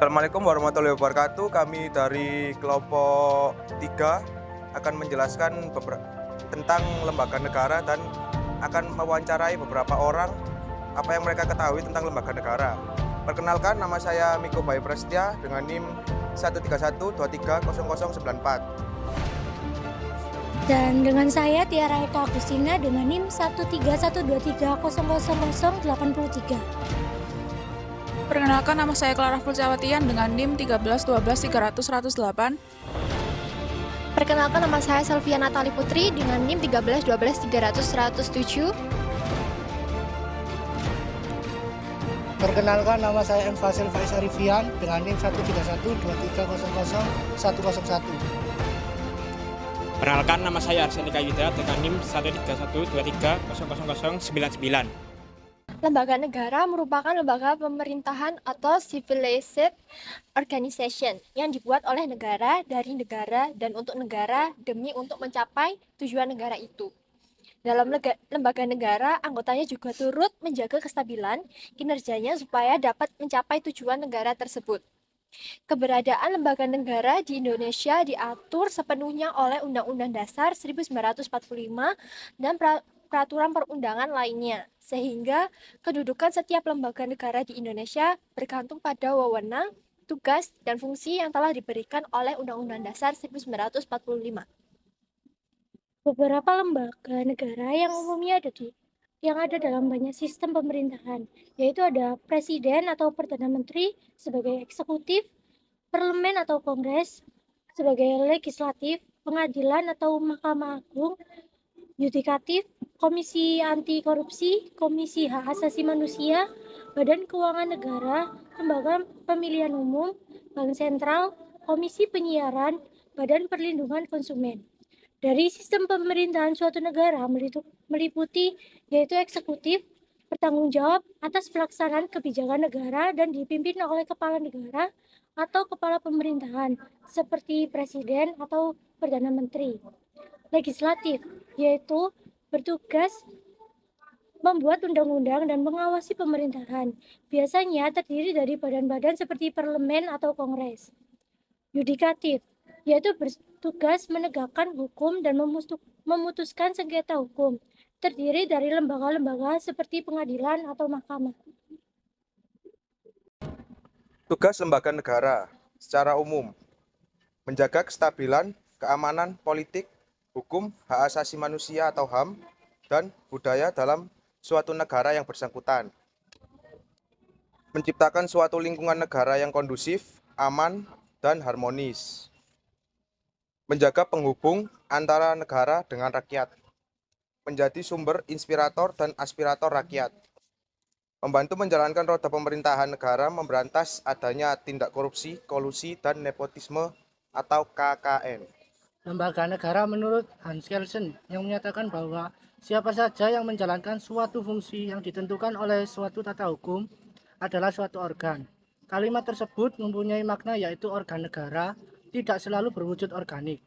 Assalamualaikum warahmatullahi wabarakatuh. Kami dari kelompok 3 akan menjelaskan tentang lembaga negara dan akan mewawancarai beberapa orang apa yang mereka ketahui tentang lembaga negara. Perkenalkan, nama saya Miko Bayu Prasetya dengan NIM 131230094. Dan dengan saya Tiara Eka Agustina dengan NIM 13123000083. Perkenalkan, nama saya Clara Fulciawatian dengan NIM 13123001008. Perkenalkan, nama saya Selvia Natali Putri dengan NIM 13123001007. Perkenalkan, nama saya M. Fasil Faiz Arifian dengan NIM 13123000101. Perkenalkan, nama saya Arsenika Yuda dengan NIM 13123000099. Lembaga negara merupakan lembaga pemerintahan atau civilized organization yang dibuat oleh negara, dari negara, dan untuk negara demi untuk mencapai tujuan negara itu. Dalam lembaga negara, anggotanya juga turut menjaga kestabilan kinerjanya supaya dapat mencapai tujuan negara tersebut. Keberadaan lembaga negara di Indonesia diatur sepenuhnya oleh Undang-Undang Dasar 1945 dan peraturan perundangan lainnya, sehingga kedudukan setiap lembaga negara di Indonesia bergantung pada wewenang, tugas, dan fungsi yang telah diberikan oleh Undang-Undang Dasar 1945. Beberapa lembaga negara yang umumnya ada dalam banyak sistem pemerintahan, yaitu ada Presiden atau Perdana Menteri sebagai eksekutif, Parlemen atau Kongres sebagai legislatif, Pengadilan atau Mahkamah Agung, Yudikatif, Komisi Anti Korupsi, Komisi Hak Asasi Manusia, Badan Keuangan Negara, Lembaga Pemilihan Umum, Bank Sentral, Komisi Penyiaran, Badan Perlindungan Konsumen. Dari sistem pemerintahan suatu negara meliputi yaitu eksekutif, bertanggung jawab atas pelaksanaan kebijakan negara dan dipimpin oleh kepala negara atau kepala pemerintahan seperti presiden atau perdana menteri. Legislatif yaitu bertugas membuat undang-undang dan mengawasi pemerintahan. Biasanya terdiri dari badan-badan seperti parlemen atau kongres. Yudikatif yaitu bertugas menegakkan hukum dan memutuskan sengketa hukum. Terdiri dari lembaga-lembaga seperti pengadilan atau mahkamah. Tugas lembaga negara secara umum: menjaga kestabilan, keamanan politik, hukum, hak asasi manusia atau HAM, dan budaya dalam suatu negara yang bersangkutan. Menciptakan suatu lingkungan negara yang kondusif, aman, dan harmonis. Menjaga penghubung antara negara dengan rakyat. Menjadi sumber inspirator dan aspirator rakyat. Membantu menjalankan roda pemerintahan negara, memberantas adanya tindak korupsi, kolusi, dan nepotisme atau KKN. Lembaga negara menurut Hans Kelsen yang menyatakan bahwa siapa saja yang menjalankan suatu fungsi yang ditentukan oleh suatu tata hukum adalah suatu organ. Kalimat tersebut mempunyai makna yaitu organ negara tidak selalu berwujud organik.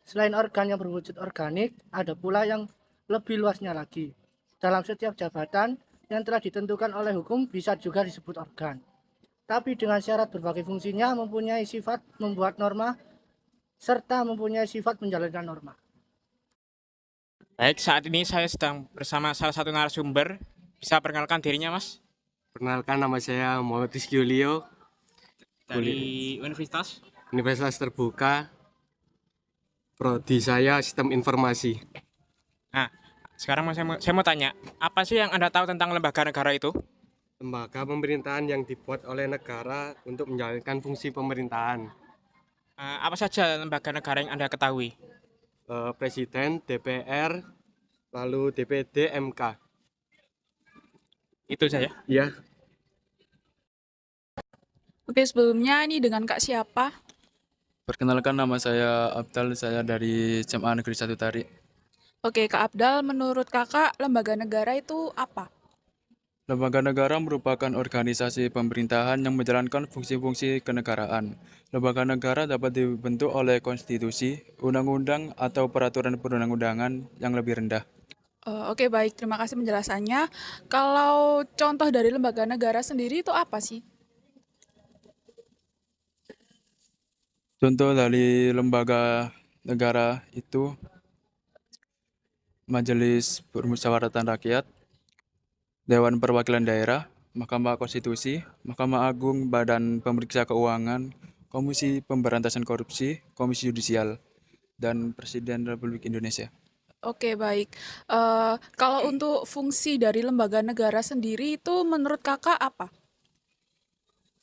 Selain organ yang berwujud organik, ada pula yang lebih luasnya lagi. Dalam setiap jabatan yang telah ditentukan oleh hukum bisa juga disebut organ. Tapi dengan syarat berbagai fungsinya mempunyai sifat membuat norma serta mempunyai sifat menjalankan norma. Baik, saat ini saya sedang bersama salah satu narasumber. Bisa perkenalkan dirinya, Mas? Perkenalkan, nama saya Muhammad Rizky Ulio Dari Universitas Terbuka. Prodi saya Sistem Informasi. Nah, sekarang saya mau tanya, apa sih yang Anda tahu tentang lembaga negara itu? Lembaga pemerintahan yang dibuat oleh negara untuk menjalankan fungsi pemerintahan. Apa saja lembaga negara yang Anda ketahui? Presiden, DPR, lalu DPD, MK. Itu saja? Ya. Oke, sebelumnya ini dengan Kak siapa? Perkenalkan, nama saya Abdal, saya dari SMA Negeri 1 Tari. Oke, Kak Abdal, menurut Kakak lembaga negara itu apa? Lembaga negara merupakan organisasi pemerintahan yang menjalankan fungsi-fungsi kenegaraan. Lembaga negara dapat dibentuk oleh konstitusi, undang-undang, atau peraturan perundang-undangan yang lebih rendah. Oke, baik, terima kasih penjelasannya. Kalau contoh dari lembaga negara sendiri itu apa sih? Contoh dari lembaga negara itu Majelis Permusyawaratan Rakyat, Dewan Perwakilan Daerah, Mahkamah Konstitusi, Mahkamah Agung, Badan Pemeriksa Keuangan, Komisi Pemberantasan Korupsi, Komisi Yudisial, dan Presiden Republik Indonesia. Oke, baik. Kalau untuk fungsi dari lembaga negara sendiri itu menurut kakak apa?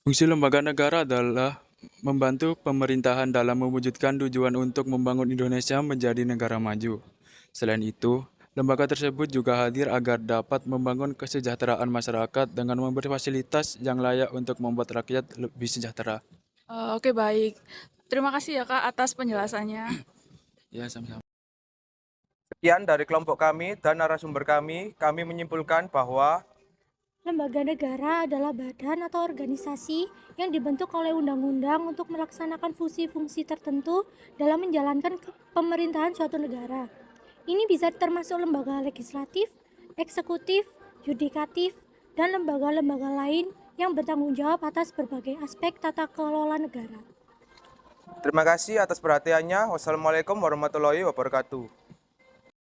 Fungsi lembaga negara adalah membantu pemerintahan dalam mewujudkan tujuan untuk membangun Indonesia menjadi negara maju. Selain itu, lembaga tersebut juga hadir agar dapat membangun kesejahteraan masyarakat dengan memberi fasilitas yang layak untuk membuat rakyat lebih sejahtera. Oke, baik. Terima kasih ya Kak atas penjelasannya. Ya, sama-sama. Sekian dari kelompok kami dan narasumber kami menyimpulkan bahwa lembaga negara adalah badan atau organisasi yang dibentuk oleh undang-undang untuk melaksanakan fungsi-fungsi tertentu dalam menjalankan pemerintahan suatu negara. Ini bisa termasuk lembaga legislatif, eksekutif, yudikatif, dan lembaga-lembaga lain yang bertanggung jawab atas berbagai aspek tata kelola negara. terima kasih atas perhatiannya. Wassalamualaikum warahmatullahi wabarakatuh.